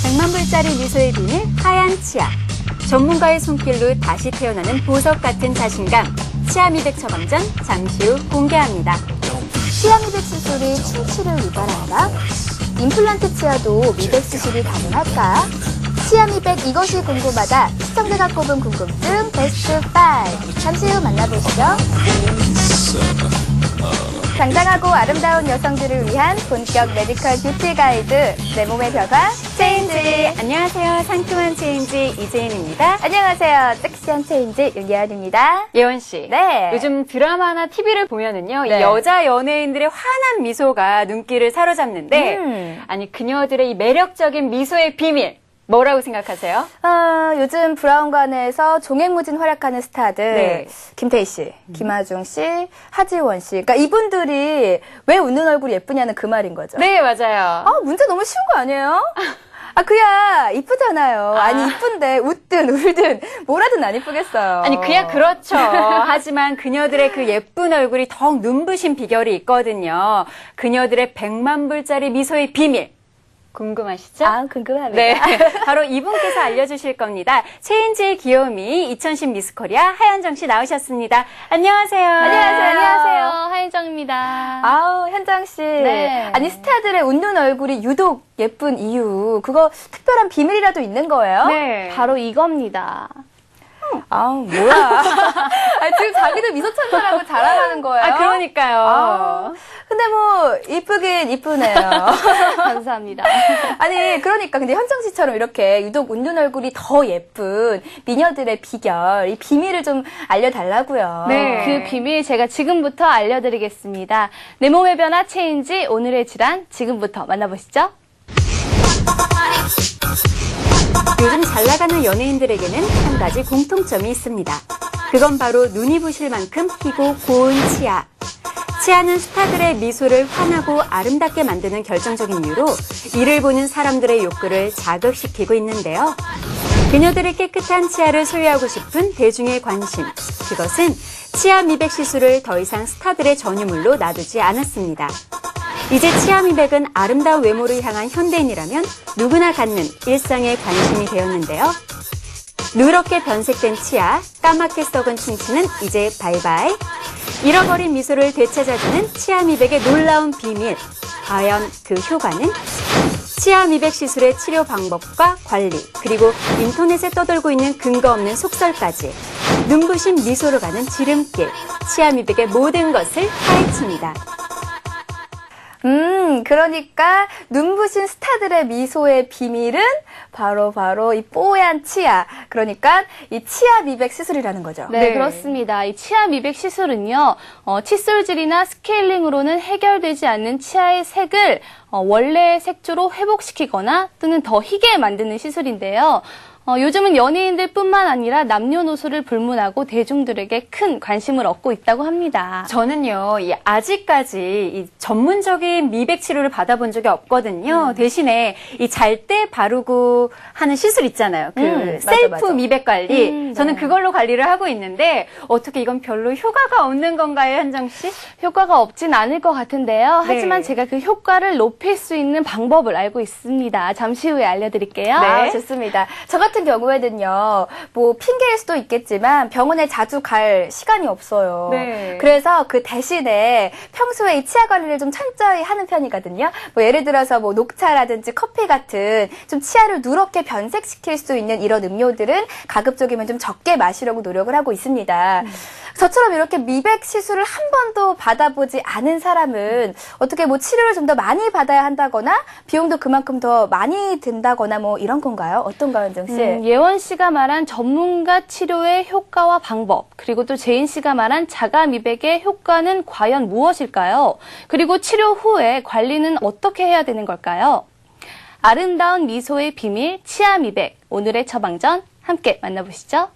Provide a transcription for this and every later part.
백만 불짜리 미소의 비밀 하얀 치아. 전문가의 손길로 다시 태어나는 보석 같은 자신감. 치아 미백 처방전 잠시 후 공개합니다. 치아 미백 수술이 충치를 유발한다? 임플란트 치아도 미백 수술이 가능할까? 치아 미백 이것이 궁금하다. 시청자가 꼽은 궁금증 베스트 5. 잠시 후 만나보시죠. 당당하고 아름다운 여성들을 위한 본격 메디컬 뷰티 가이드 내 몸의 변화 체인지. 안녕하세요. 상큼한 체인지 이재인입니다. 안녕하세요. 섹시한 체인지 윤예원입니다. 예원 씨. 네. 요즘 드라마나 TV를 보면은요. 네. 이 여자 연예인들의 환한 미소가 눈길을 사로잡는데 아니 그녀들의 이 매력적인 미소의 비밀 뭐라고 생각하세요? 요즘 브라운관에서 종횡무진 활약하는 스타들 네. 김태희 씨, 김하중 씨, 하지원 씨. 그러니까 이분들이 왜 웃는 얼굴이 예쁘냐는 그 말인 거죠. 네, 맞아요. 문제 너무 쉬운 거 아니에요? 그야 이쁘잖아요. 아니 이쁜데 웃든 울든 뭐라든 안 이쁘겠어요. 아니 그야 그렇죠. 하지만 그녀들의 그 예쁜 얼굴이 더욱 눈부신 비결이 있거든요. 그녀들의 100만 불짜리 미소의 비밀. 궁금하시죠? 궁금합니다. 네, 바로 이분께서 알려주실 겁니다. 체인지의 귀요미 2010 미스코리아 하현정 씨 나오셨습니다. 안녕하세요. 안녕하세요. 하현정입니다. 현정 씨. 네. 아니 스타들의 웃는 얼굴이 유독 예쁜 이유 그거 특별한 비밀이라도 있는 거예요? 네. 바로 이겁니다. 뭐야. 지금 자기들 미소 천사라고 자랑하는 거예요? 그러니까요. 근데 뭐 이쁘긴 이쁘네요. 감사합니다. 아니 그러니까 근데 현정 씨처럼 이렇게 유독 웃는 얼굴이 더 예쁜 미녀들의 비결, 이 비밀을 좀 알려달라고요. 네. 그 비밀 제가 지금부터 알려드리겠습니다. 내 몸의 변화 체인지 오늘의 질환 지금부터 만나보시죠. 요즘 잘 나가는 연예인들에게는 한 가지 공통점이 있습니다. 그건 바로 눈이 부실 만큼 희고 고운 치아. 치아는 스타들의 미소를 환하고 아름답게 만드는 결정적인 이유로 이를 보는 사람들의 욕구를 자극시키고 있는데요. 그녀들의 깨끗한 치아를 소유하고 싶은 대중의 관심. 그것은 치아 미백 시술을 더 이상 스타들의 전유물로 놔두지 않았습니다. 이제 치아 미백은 아름다운 외모를 향한 현대인이라면 누구나 갖는 일상의 관심이 되었는데요. 누렇게 변색된 치아, 까맣게 썩은 충치는 이제 바이바이. 잃어버린 미소를 되찾아주는 치아 미백의 놀라운 비밀. 과연 그 효과는? 치아 미백 시술의 치료 방법과 관리, 그리고 인터넷에 떠돌고 있는 근거 없는 속설까지 눈부신 미소로 가는 지름길. 치아 미백의 모든 것을 파헤칩니다. 그러니까 눈부신 스타들의 미소의 비밀은 바로 이 뽀얀 치아. 그러니까 이 치아 미백 시술이라는 거죠. 네, 그렇습니다. 이 치아 미백 시술은요, 칫솔질이나 스케일링으로는 해결되지 않는 치아의 색을 원래의 색조로 회복시키거나 또는 더 희게 만드는 시술인데요. 요즘은 연예인들뿐만 아니라 남녀노소를 불문하고 대중들에게 큰 관심을 얻고 있다고 합니다. 저는요, 아직까지 이 전문적인 미백 치료를 받아본 적이 없거든요. 대신에 이 잘 때 바르고 하는 시술 있잖아요. 셀프 맞아. 미백 관리. 저는 그걸로 관리를 하고 있는데 어떻게 이건 별로 효과가 없는 건가요, 현정 씨? 효과가 없진 않을 것 같은데요. 네. 하지만 제가 그 효과를 높일 수 있는 방법을 알고 있습니다. 잠시 후에 알려드릴게요. 네, 좋습니다. 저 같은 경우에는요, 뭐 핑계일 수도 있겠지만 병원에 자주 갈 시간이 없어요. 네. 그래서 그 대신에 평소에 이 치아 관리를 좀 철저히 하는 편이거든요. 뭐 예를 들어서 뭐 녹차라든지 커피 같은 좀 치아를 누렇게 변색시킬 수 있는 이런 음료들은 가급적이면 좀 적게 마시려고 노력을 하고 있습니다. 저처럼 이렇게 미백 시술을 한 번도 받아보지 않은 사람은 어떻게 뭐 치료를 좀 더 많이 받아야 한다거나 비용도 그만큼 더 많이 든다거나 뭐 이런 건가요? 어떤가요, 현정 씨? 예원 씨가 말한 전문가 치료의 효과와 방법, 그리고 또 제인 씨가 말한 자가 미백의 효과는 과연 무엇일까요? 그리고 치료 후에 관리는 어떻게 해야 되는 걸까요? 아름다운 미소의 비밀, 치아 미백. 오늘의 처방전 함께 만나보시죠.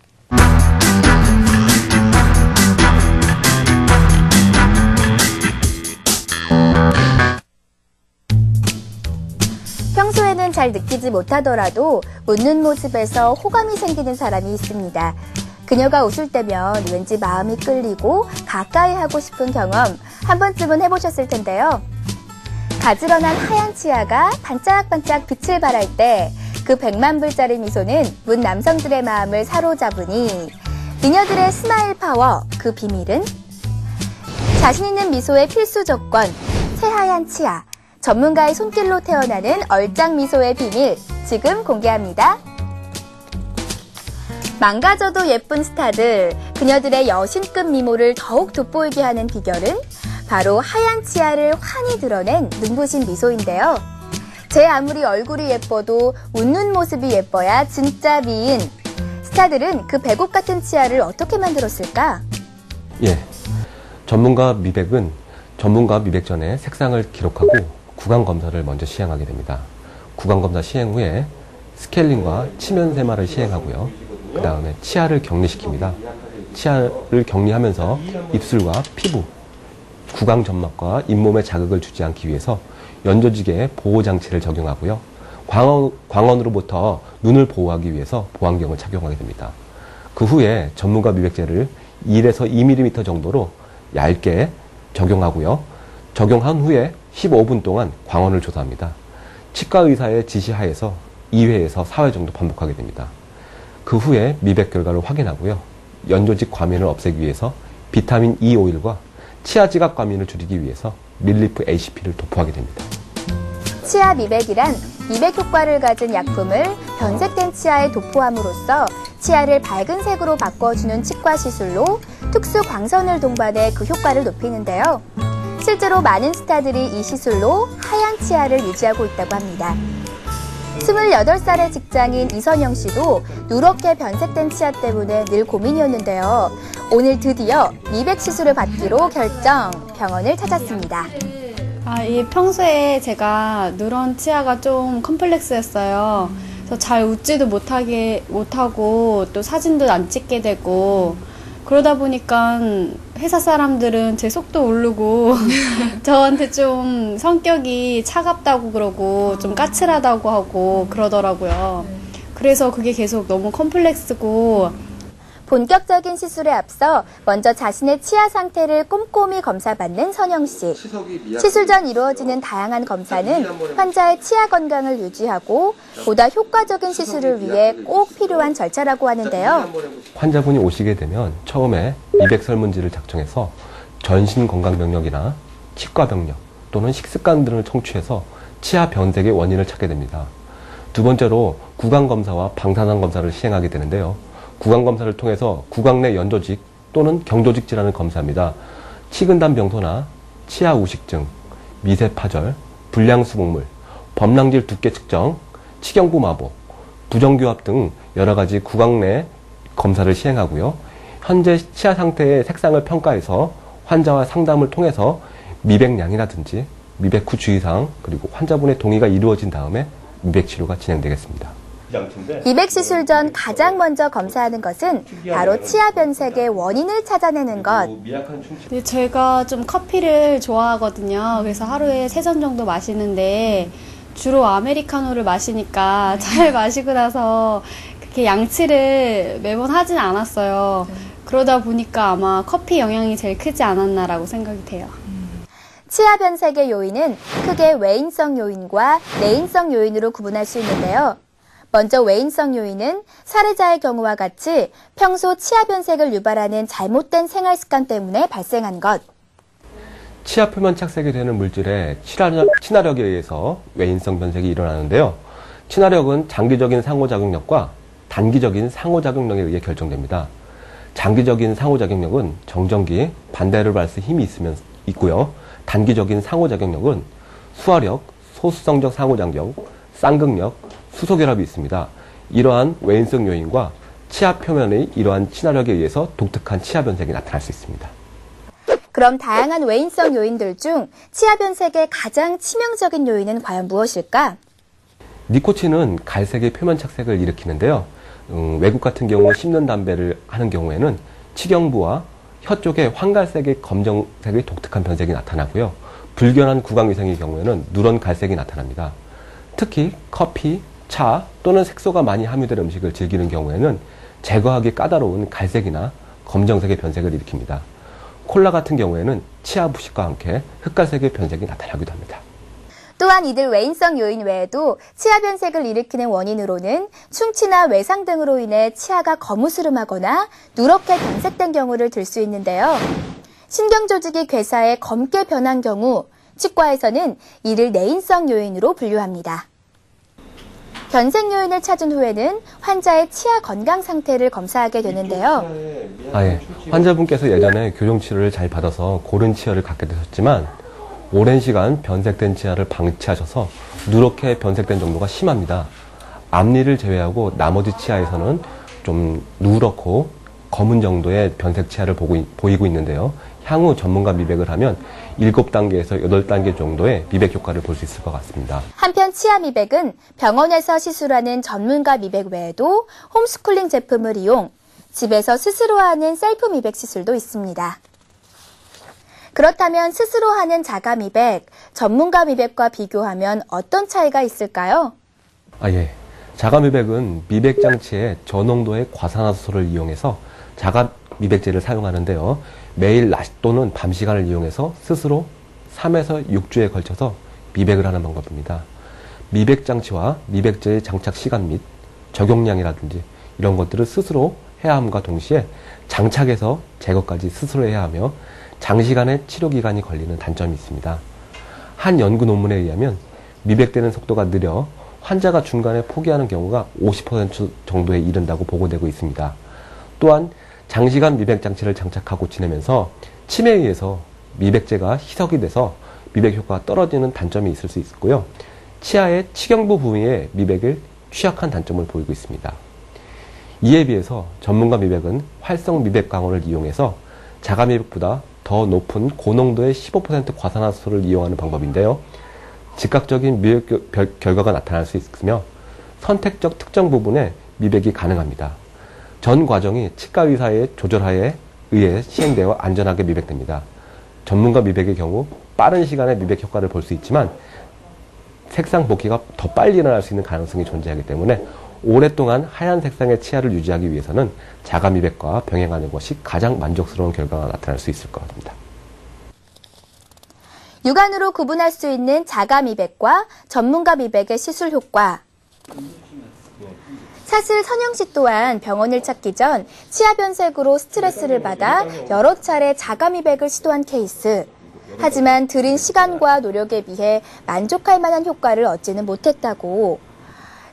평소에는 잘 느끼지 못하더라도 웃는 모습에서 호감이 생기는 사람이 있습니다. 그녀가 웃을 때면 왠지 마음이 끌리고 가까이 하고 싶은 경험 한 번쯤은 해보셨을 텐데요. 가지런한 하얀 치아가 반짝반짝 빛을 발할 때 그 100만 불짜리 미소는 문 남성들의 마음을 사로잡으니 미녀들의 스마일 파워, 그 비밀은? 자신 있는 미소의 필수 조건, 새하얀 치아. 전문가의 손길로 태어나는 얼짱 미소의 비밀, 지금 공개합니다. 망가져도 예쁜 스타들, 그녀들의 여신급 미모를 더욱 돋보이게 하는 비결은 바로 하얀 치아를 환히 드러낸 눈부신 미소인데요. 제 아무리 얼굴이 예뻐도 웃는 모습이 예뻐야 진짜 미인. 스타들은 그 배꼽 같은 치아를 어떻게 만들었을까? 예, 전문가 미백은 전문가 미백 전에 색상을 기록하고 구강 검사를 먼저 시행하게 됩니다. 구강 검사 시행 후에 스케일링과 치면 세마를 시행하고요. 그 다음에 치아를 격리시킵니다. 치아를 격리하면서 입술과 피부, 구강 점막과 잇몸에 자극을 주지 않기 위해서 연조직에 보호장치를 적용하고요. 광원으로부터 눈을 보호하기 위해서 보안경을 착용하게 됩니다. 그 후에 전문가 미백제를 1에서 2mm 정도로 얇게 적용하고요. 적용한 후에 15분 동안 광원을 조사합니다. 치과 의사의 지시하에서 2회에서 4회 정도 반복하게 됩니다. 그 후에 미백 결과를 확인하고요. 연조직 과민을 없애기 위해서 비타민 E 오일과 치아 지각 과민을 줄이기 위해서 밀리프 ACP를 도포하게 됩니다. 치아 미백이란 미백 효과를 가진 약품을 변색된 치아에 도포함으로써 치아를 밝은 색으로 바꿔주는 치과 시술로 특수 광선을 동반해 그 효과를 높이는데요. 실제로 많은 스타들이 이 시술로 하얀 치아를 유지하고 있다고 합니다. 28살의 직장인 이선영 씨도 누렇게 변색된 치아 때문에 늘 고민이었는데요. 오늘 드디어 미백 시술을 받기로 결정, 병원을 찾았습니다. 평소에 제가 누런 치아가 좀 컴플렉스였어요. 그래서 잘 웃지도 못하고 또 사진도 안 찍게 되고 그러다 보니까 회사 사람들은 제 속도 오르고 저한테 좀 성격이 차갑다고 그러고 좀 까칠하다고 하고 그러더라고요. 그래서 그게 계속 너무 컴플렉스고 본격적인 시술에 앞서 먼저 자신의 치아 상태를 꼼꼼히 검사받는 선영 씨. 시술 전 이루어지는 다양한 검사는 환자의 치아 건강을 유지하고 보다 효과적인 시술을 위해 꼭 필요한 절차라고 하는데요. 환자분이 오시게 되면 처음에 미백 설문지를 작성해서 전신 건강 병력이나 치과 병력 또는 식습관 등을 청취해서 치아 변색의 원인을 찾게 됩니다. 두 번째로 구강 검사와 방사능 검사를 시행하게 되는데요. 구강 검사를 통해서 구강 내 연조직 또는 경조직 질환을 검사합니다. 치근단 병소나 치아 우식증, 미세 파절, 불량 수복물, 범랑질 두께 측정, 치경부 마보, 부정교합 등 여러 가지 구강 내 검사를 시행하고요. 현재 치아 상태의 색상을 평가해서 환자와 상담을 통해서 미백량이라든지 미백 후 주의사항 그리고 환자분의 동의가 이루어진 다음에 미백 치료가 진행되겠습니다. 미백 시술 전 가장 먼저 검사하는 것은 바로 치아 변색의 원인을 찾아내는 것. 제가 좀 커피를 좋아하거든요. 그래서 하루에 3잔 정도 마시는데 주로 아메리카노를 마시니까 잘 마시고 나서 그렇게 양치를 매번 하진 않았어요. 그러다 보니까 아마 커피 영향이 제일 크지 않았나라고 생각이 돼요. 치아 변색의 요인은 크게 외인성 요인과 내인성 요인으로 구분할 수 있는데요. 먼저 외인성 요인은 사례자의 경우와 같이 평소 치아 변색을 유발하는 잘못된 생활 습관 때문에 발생한 것. 치아 표면 착색이 되는 물질의 친화력에 의해서 외인성 변색이 일어나는데요. 친화력은 장기적인 상호작용력과 단기적인 상호작용력에 의해 결정됩니다. 장기적인 상호작용력은 정전기, 반대로 발수 힘이 있고요. 단기적인 상호작용력은 수화력, 소수성적 상호작용, 쌍극력, 수소결합이 있습니다. 이러한 외인성 요인과 치아 표면의 이러한 친화력에 의해서 독특한 치아 변색이 나타날 수 있습니다. 그럼 다양한 외인성 요인들 중 치아 변색의 가장 치명적인 요인은 과연 무엇일까? 니코틴은 갈색의 표면 착색을 일으키는데요. 외국 같은 경우 씹는 담배를 하는 경우에는 치경부와 혀 쪽에 황갈색의 검정색의 독특한 변색이 나타나고요. 불균한 구강위생의 경우에는 누런 갈색이 나타납니다. 특히 커피, 차 또는 색소가 많이 함유된 음식을 즐기는 경우에는 제거하기 까다로운 갈색이나 검정색의 변색을 일으킵니다. 콜라 같은 경우에는 치아 부식과 함께 흑갈색의 변색이 나타나기도 합니다. 또한 이들 외인성 요인 외에도 치아 변색을 일으키는 원인으로는 충치나 외상 등으로 인해 치아가 거무스름하거나 누렇게 변색된 경우를 들 수 있는데요. 신경 조직이 괴사해 검게 변한 경우 치과에서는 이를 내인성 요인으로 분류합니다. 변색 요인을 찾은 후에는 환자의 치아 건강 상태를 검사하게 되는데요. 환자분께서 예전에 교정치료를 잘 받아서 고른 치아를 갖게 되셨지만 오랜 시간 변색된 치아를 방치하셔서 누렇게 변색된 정도가 심합니다. 앞니를 제외하고 나머지 치아에서는 좀 누렇고 검은 정도의 변색 치아를 보이고 있는데요. 향후 전문가 미백을 하면 7단계에서 8단계 정도의 미백 효과를 볼 수 있을 것 같습니다. 한편 치아 미백은 병원에서 시술하는 전문가 미백 외에도 홈스쿨링 제품을 이용 집에서 스스로 하는 셀프 미백 시술도 있습니다. 그렇다면 스스로 하는 자가 미백, 전문가 미백과 비교하면 어떤 차이가 있을까요? 자가 미백은 미백 장치에 저농도의 과산화수소를 이용해서 자가 미백제를 사용하는데요. 매일 낮 또는 밤 시간을 이용해서 스스로 3에서 6주에 걸쳐서 미백을 하는 방법입니다. 미백 장치와 미백제의 장착 시간 및 적용량이라든지 이런 것들을 스스로 해야 함과 동시에 장착해서 제거까지 스스로 해야 하며 장시간의 치료 기간이 걸리는 단점이 있습니다. 한 연구 논문에 의하면 미백되는 속도가 느려 환자가 중간에 포기하는 경우가 50% 정도에 이른다고 보고되고 있습니다. 또한 장시간 미백 장치를 장착하고 지내면서 침에 의해서 미백제가 희석이 돼서 미백 효과가 떨어지는 단점이 있을 수 있고요. 치아의 치경부 부위의 미백을 취약한 단점을 보이고 있습니다. 이에 비해서 전문가 미백은 활성 미백 광원을 이용해서 자가 미백보다 더 높은 고농도의 15% 과산화수소를 이용하는 방법인데요. 즉각적인 미백 결과가 나타날 수 있으며 선택적 특정 부분에 미백이 가능합니다. 전 과정이 치과 의사의 조절하에 의해 시행되어 안전하게 미백됩니다. 전문가 미백의 경우 빠른 시간에 미백 효과를 볼 수 있지만 색상 복귀가 더 빨리 일어날 수 있는 가능성이 존재하기 때문에 오랫동안 하얀 색상의 치아를 유지하기 위해서는 자가 미백과 병행하는 것이 가장 만족스러운 결과가 나타날 수 있을 것 같습니다. 육안으로 구분할 수 있는 자가 미백과 전문가 미백의 시술 효과. 사실 선영 씨 또한 병원을 찾기 전 치아 변색으로 스트레스를 받아 여러 차례 자가 미백을 시도한 케이스. 하지만 들인 시간과 노력에 비해 만족할 만한 효과를 얻지는 못했다고.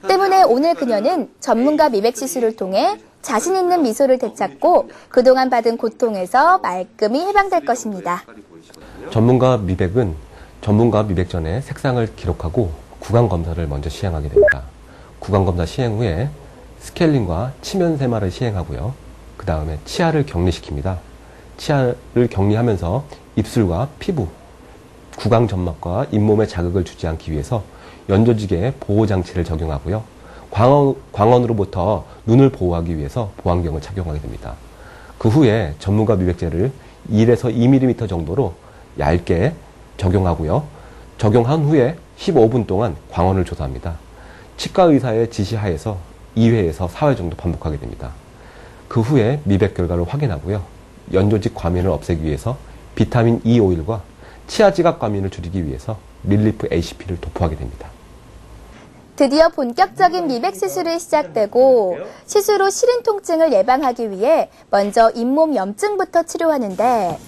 때문에 오늘 그녀는 전문가 미백 시술을 통해 자신 있는 미소를 되찾고 그동안 받은 고통에서 말끔히 해방될 것입니다. 전문가 미백은 전문가 미백 전에 색상을 기록하고 구강 검사를 먼저 시행하게 됩니다. 구강 검사 시행 후에 스케일링과 치면 세마를 시행하고요. 그 다음에 치아를 격리시킵니다. 치아를 격리하면서 입술과 피부, 구강 점막과 잇몸에 자극을 주지 않기 위해서 연조직에 보호장치를 적용하고요. 광원으로부터 눈을 보호하기 위해서 보안경을 착용하게 됩니다. 그 후에 전문가 미백제를 1에서 2mm 정도로 얇게 적용하고요. 적용한 후에 15분 동안 광원을 조사합니다. 치과 의사의 지시하에서 2회에서 4회 정도 반복하게 됩니다. 그 후에 미백 결과를 확인하고요. 연조직 과민을 없애기 위해서 비타민 E 오일과 치아 지각 과민을 줄이기 위해서 릴리프 ACP를 도포하게 됩니다. 드디어 본격적인 미백 시술이 시작되고 시술 후 시린 통증을 예방하기 위해 먼저 잇몸 염증부터 치료하는데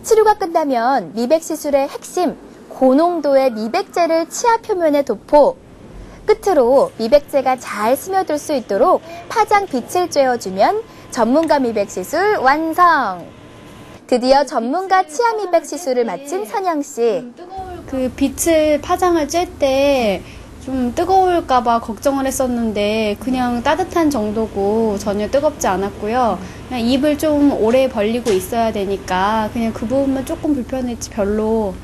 치료가 끝나면 미백 시술의 핵심 고농도의 미백제를 치아 표면에 도포 끝으로 미백제가 잘 스며들 수 있도록 파장 빛을 쬐어주면 전문가 미백 시술 완성! 드디어 전문가 치아 미백 시술을 마친 선영 씨. 그 빛을 파장을 쬐 때 좀 뜨거울까봐 걱정을 했었는데 그냥 따뜻한 정도고 전혀 뜨겁지 않았고요. 그냥 입을 좀 오래 벌리고 있어야 되니까 그냥 그 부분만 조금 불편했지 별로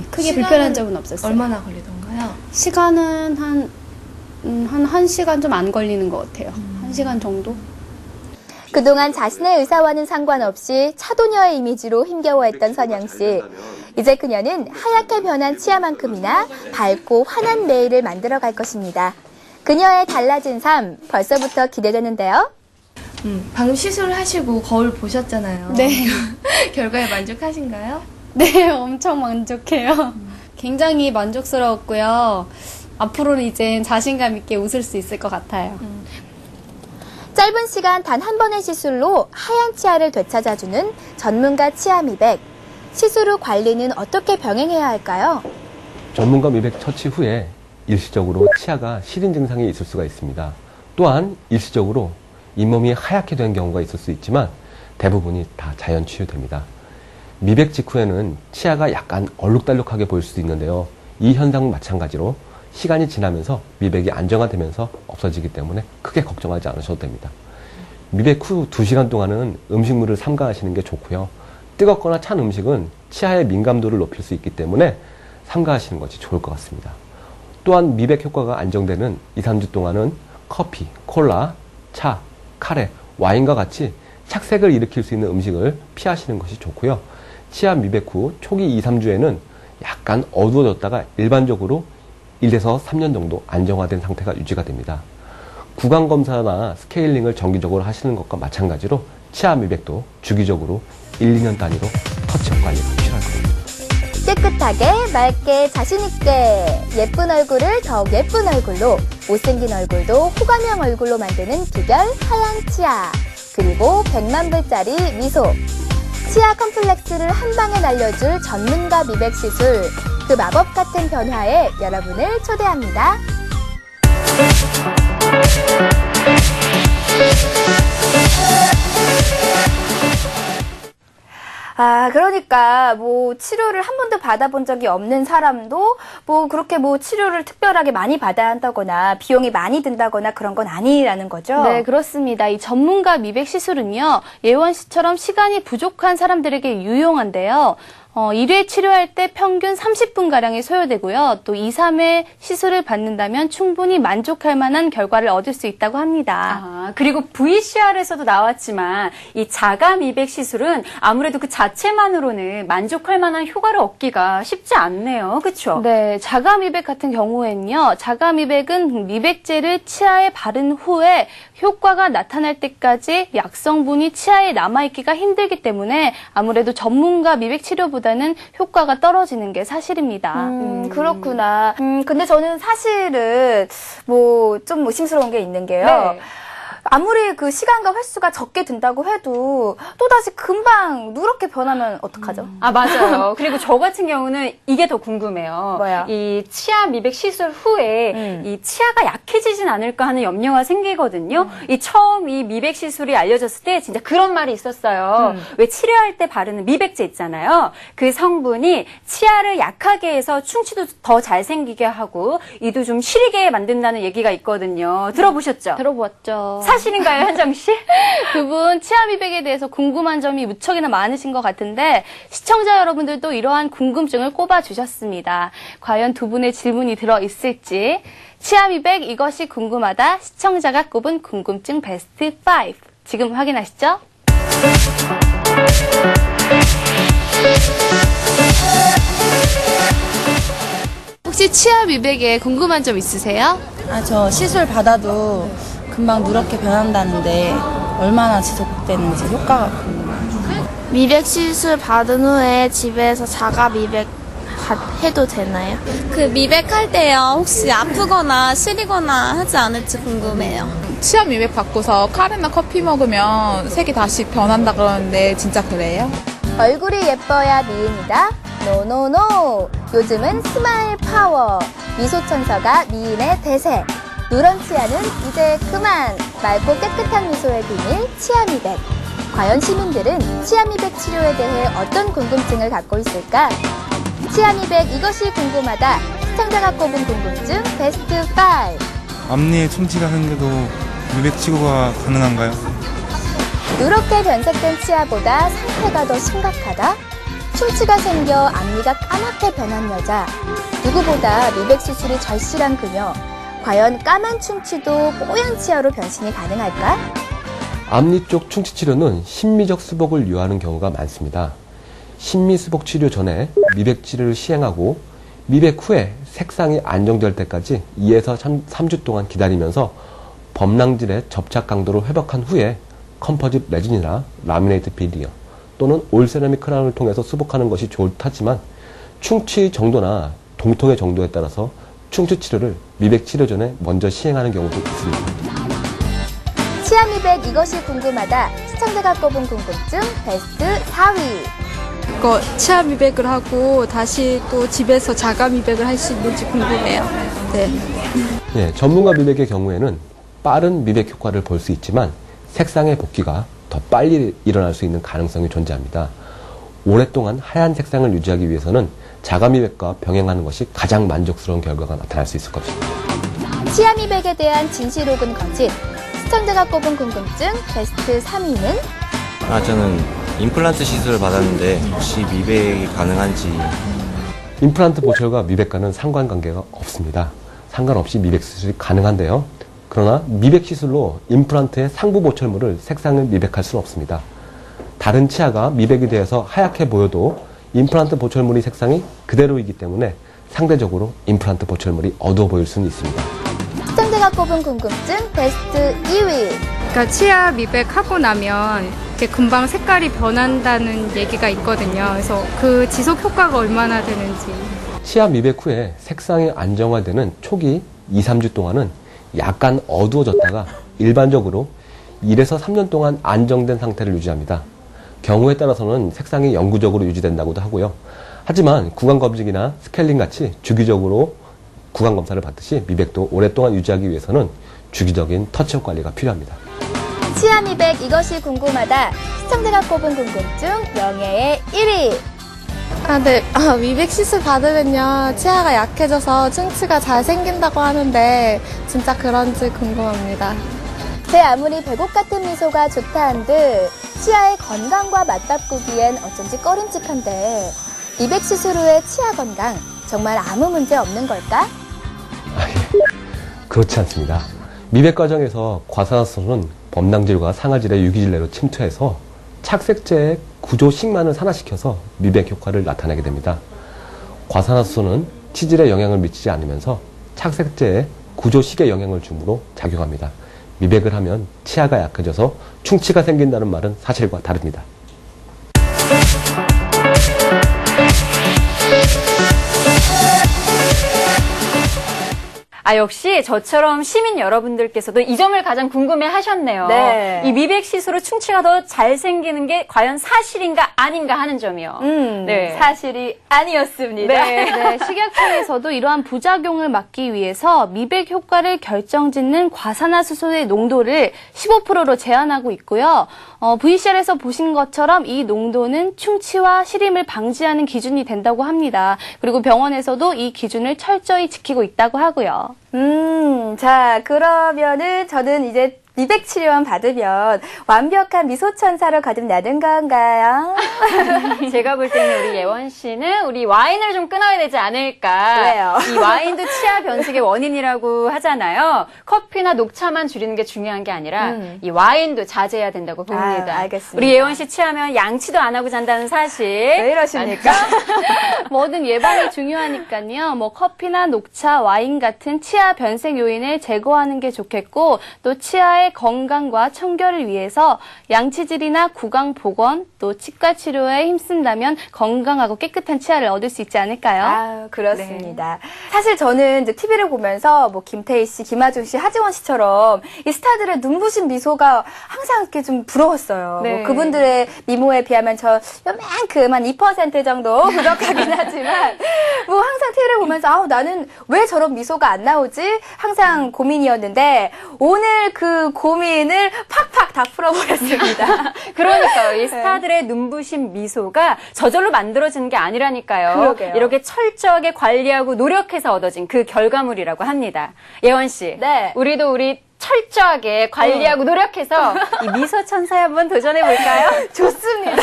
크게 불편한 점은 없었어요. 얼마나 걸리던가요? 시간은 한 1시간 좀 안 걸리는 것 같아요. 1시간 정도? 그동안 자신의 의사와는 상관없이 차도녀의 이미지로 힘겨워했던 선영 씨. 이제 그녀는 하얗게 변한 치아만큼이나 밝고 환한 내일을 만들어갈 것입니다. 그녀의 달라진 삶 벌써부터 기대되는데요. 방금 시술하시고 거울 보셨잖아요. 네. 결과에 만족하신가요? 네, 엄청 만족해요. 굉장히 만족스러웠고요. 앞으로는 이제 자신감 있게 웃을 수 있을 것 같아요. 짧은 시간 단 한 번의 시술로 하얀 치아를 되찾아주는 전문가 치아 미백. 시술 후 관리는 어떻게 병행해야 할까요? 전문가 미백 처치 후에 일시적으로 치아가 시린 증상이 있을 수가 있습니다. 또한 일시적으로 잇몸이 하얗게 된 경우가 있을 수 있지만 대부분이 다 자연 치유됩니다. 미백 직후에는 치아가 약간 얼룩달룩하게 보일 수도 있는데요. 이 현상은 마찬가지로 시간이 지나면서 미백이 안정화되면서 없어지기 때문에 크게 걱정하지 않으셔도 됩니다. 미백 후 2시간 동안은 음식물을 삼가하시는 게 좋고요. 뜨겁거나 찬 음식은 치아의 민감도를 높일 수 있기 때문에 삼가하시는 것이 좋을 것 같습니다. 또한 미백 효과가 안정되는 2, 3주 동안은 커피, 콜라, 차, 카레, 와인과 같이 착색을 일으킬 수 있는 음식을 피하시는 것이 좋고요. 치아 미백 후 초기 2, 3주에는 약간 어두워졌다가 일반적으로 1에서 3년 정도 안정화된 상태가 유지가 됩니다. 구강검사나 스케일링을 정기적으로 하시는 것과 마찬가지로 치아 미백도 주기적으로 1, 2년 단위로 터치업 관리가 필요할 겁니다. 깨끗하게, 맑게, 자신있게 예쁜 얼굴을 더욱 예쁜 얼굴로, 못생긴 얼굴도 호감형 얼굴로 만드는 비결 하얀 치아. 그리고 100만 불짜리 미소. 치아 컴플렉스를 한 방에 날려줄 전문가 미백 시술. 그 마법 같은 변화에 여러분을 초대합니다. 그러니까 뭐 치료를 한 번도 받아본 적이 없는 사람도 뭐 그렇게 뭐 치료를 특별하게 많이 받아야 한다거나 비용이 많이 든다거나 그런 건 아니라는 거죠? 네, 그렇습니다. 이 전문가 미백 시술은요, 예원 씨처럼 시간이 부족한 사람들에게 유용한데요. 1회 치료할 때 평균 30분가량이 소요되고요. 또 2, 3회 시술을 받는다면 충분히 만족할 만한 결과를 얻을 수 있다고 합니다. 그리고 VCR에서도 나왔지만 이 자가 미백 시술은 아무래도 그 자체만으로는 만족할 만한 효과를 얻기가 쉽지 않네요. 그렇죠? 네, 자가 미백 같은 경우에는요, 자가 미백은 미백제를 치아에 바른 후에 효과가 나타날 때까지 약성분이 치아에 남아있기가 힘들기 때문에 아무래도 전문가 미백 치료보다는 효과가 떨어지는 게 사실입니다. 그렇구나. 근데 저는 사실은 뭐 좀 의심스러운 게 있는 게요. 네. 아무리 그 시간과 횟수가 적게 든다고 해도 또다시 금방 누렇게 변하면 어떡하죠? 맞아요. 그리고 저 같은 경우는 이게 더 궁금해요. 뭐요? 이 치아 미백 시술 후에 이 치아가 약해지진 않을까 하는 염려가 생기거든요. 이 처음 이 미백 시술이 알려졌을 때 진짜 그런 말이 있었어요. 왜 치료할 때 바르는 미백제 있잖아요. 그 성분이 치아를 약하게 해서 충치도 더 잘 생기게 하고 이도 좀 시리게 만든다는 얘기가 있거든요. 들어보셨죠? 들어보았죠. 사실인가요, 현정 씨? 두 분 치아 미백에 대해서 궁금한 점이 무척이나 많으신 것 같은데 시청자 여러분들도 이러한 궁금증을 꼽아주셨습니다. 과연 두 분의 질문이 들어있을지. 치아 미백 이것이 궁금하다. 시청자가 꼽은 궁금증 베스트 5. 지금 확인하시죠. 혹시 치아 미백에 궁금한 점 있으세요? 저 시술 받아도 금방 누렇게 변한다는데 얼마나 지속되는지 효과가 궁금해요. 미백 시술 받은 후에 집에서 자가 미백 해도 되나요? 그 미백할 때요, 혹시 아프거나 시리거나 하지 않을지 궁금해요. 치아 미백 받고서 카레나 커피 먹으면 색이 다시 변한다 그러는데 진짜 그래요? 얼굴이 예뻐야 미인이다? 노노노! 요즘은 스마일 파워! 미소천사가 미인의 대세! 누런 치아는 이제 그만! 맑고 깨끗한 미소의 비밀, 치아 미백! 과연 시민들은 치아 미백 치료에 대해 어떤 궁금증을 갖고 있을까? 치아 미백 이것이 궁금하다! 시청자가 꼽은 궁금증 베스트 5! 앞니에 충치가 생겨도 미백 치료가 가능한가요? 누렇게 변색된 치아보다 상태가 더 심각하다? 충치가 생겨 앞니가 까맣게 변한 여자. 누구보다 미백 수술이 절실한 그녀. 과연 까만 충치도 뽀얀 치아로 변신이 가능할까? 앞니 쪽 충치 치료는 심미적 수복을 요하는 경우가 많습니다. 심미 수복 치료 전에 미백 치료를 시행하고 미백 후에 색상이 안정될 때까지 2에서 3주 동안 기다리면서 범랑질의 접착 강도를 회복한 후에 컴포짓 레진이나 라미네이트 비니어 또는 올 세라믹 크라운을 통해서 수복하는 것이 좋다지만 충치 정도나 동통의 정도에 따라서 충치 치료를 미백 치료 전에 먼저 시행하는 경우도 있습니다. 치아 미백 이것이 궁금하다. 시청자가 꼽은 궁금증 베스트 4위. 치아 미백을 하고 다시 또 집에서 자가 미백을 할 수 있는지 궁금해요. 네. 예, 전문가 미백의 경우에는 빠른 미백 효과를 볼 수 있지만 색상의 복귀가 더 빨리 일어날 수 있는 가능성이 존재합니다. 오랫동안 하얀 색상을 유지하기 위해서는 자가 미백과 병행하는 것이 가장 만족스러운 결과가 나타날 수 있을 것입니다. 치아 미백에 대한 진실 혹은 거짓. 시청자가 꼽은 궁금증 베스트 3위는? 저는 임플란트 시술을 받았는데 혹시 미백이 가능한지. 임플란트 보철과 미백과는 상관관계가 없습니다. 상관없이 미백 수술이 가능한데요. 그러나 미백 시술로 임플란트의 상부 보철물을 색상을 미백할 수는 없습니다. 다른 치아가 미백이 되어서 하얗게 보여도 임플란트 보철물의 색상이 그대로이기 때문에 상대적으로 임플란트 보철물이 어두워 보일 수는 있습니다. 시청자가 꼽은 궁금증 베스트 2위. 그러니까 치아 미백하고 나면 이렇게 금방 색깔이 변한다는 얘기가 있거든요. 그래서 그 지속 효과가 얼마나 되는지. 치아 미백 후에 색상이 안정화되는 초기 2, 3주 동안은 약간 어두워졌다가 일반적으로 1에서 3년 동안 안정된 상태를 유지합니다. 경우에 따라서는 색상이 영구적으로 유지된다고도 하고요. 하지만 구강검진이나 스케일링 같이 주기적으로 구강검사를 받듯이 미백도 오랫동안 유지하기 위해서는 주기적인 터치업 관리가 필요합니다. 치아 미백 이것이 궁금하다. 시청자가 꼽은 궁금증 명예의 1위. 네. 미백 시술 받으면요, 치아가 약해져서 충치가 잘 생긴다고 하는데, 진짜 그런지 궁금합니다. 제 아무리 배곡 같은 미소가 좋다 한들, 치아의 건강과 맞바꾸기엔 어쩐지 꺼림칙한데, 미백 시술 후의 치아 건강, 정말 아무 문제 없는 걸까? 그렇지 않습니다. 미백 과정에서 과산화수소는 범랑질과 상아질의 유기질내로 침투해서 착색제의 구조식만을 산화시켜서 미백 효과를 나타내게 됩니다. 과산화수소는 치질에 영향을 미치지 않으면서 착색제의 구조식에 영향을 주므로 작용합니다. 미백을 하면 치아가 약해져서 충치가 생긴다는 말은 사실과 다릅니다. 역시 저처럼 시민 여러분들께서도 이 점을 가장 궁금해 하셨네요. 네. 이 미백 시술로 충치가 더 잘 생기는 게 과연 사실인가 아닌가 하는 점이요. 네. 사실이 아니었습니다. 네, 식약청에서도 이러한 부작용을 막기 위해서 미백 효과를 결정짓는 과산화수소의 농도를 15%로 제한하고 있고요. VCR에서 보신 것처럼 이 농도는 충치와 시림을 방지하는 기준이 된다고 합니다. 그리고 병원에서도 이 기준을 철저히 지키고 있다고 하고요. 자, 그러면은 저는 이제 미백 치료만 받으면 완벽한 미소천사로 거듭나는 건가요? 제가 볼 때는 우리 예원 씨는 우리 와인을 좀 끊어야 되지 않을까. 왜요? 이 와인도 치아 변색의 원인이라고 하잖아요. 커피나 녹차만 줄이는 게 중요한 게 아니라 이 와인도 자제해야 된다고 봅니다. 알겠습니다. 우리 예원 씨 치아면 양치도 안 하고 잔다는 사실. 왜 이러십니까? 뭐든 예방이 중요하니까요. 뭐 커피나 녹차, 와인 같은 치아 변색 요인을 제거하는 게 좋겠고, 또 치아의 건강과 청결을 위해서 양치질이나 구강 복원, 또 치과 치료에 힘쓴다면 건강하고 깨끗한 치아를 얻을 수 있지 않을까요? 그렇습니다. 사실 저는 이제 TV를 보면서 뭐 김태희 씨, 김하중 씨, 하지원 씨처럼 이 스타들의 눈부신 미소가 항상 이렇게 좀 부러웠어요. 네. 뭐 그분들의 미모에 비하면 저 요만큼 한 2% 정도 부족하긴 하지만 뭐 항상 TV를 보면서 나는 왜 저런 미소가 안 나오지? 항상 고민이었는데 오늘 그 고민을 팍팍 다 풀어버렸습니다. 그러니까요. 이 스타들의 눈부신 미소가 저절로 만들어지는 게 아니라니까요. 그러게요. 이렇게 철저하게 관리하고 노력해서 얻어진 그 결과물이라고 합니다. 예원 씨, 네. 우리도 우리 철저하게 관리하고 노력해서 이 미소 천사에 한번 도전해 볼까요? 좋습니다.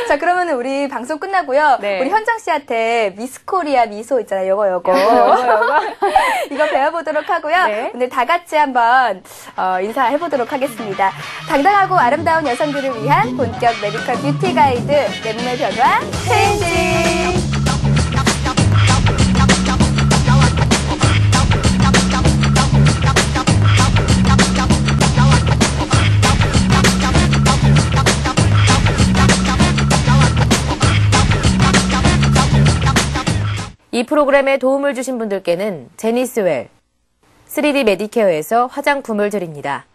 자, 그러면 우리 방송 끝나고요. 네. 우리 현정 씨한테 미스 코리아 미소 있잖아요. 요거. 이거 배워보도록 하고요. 네. 오늘 다 같이 한번 인사해보도록 하겠습니다. 당당하고 아름다운 여성들을 위한 본격 메디컬 뷰티 가이드 내 몸의 변화 체인지. 이 프로그램에 도움을 주신 분들께는 제니스웰, 3D 메디케어에서 화장품을 드립니다.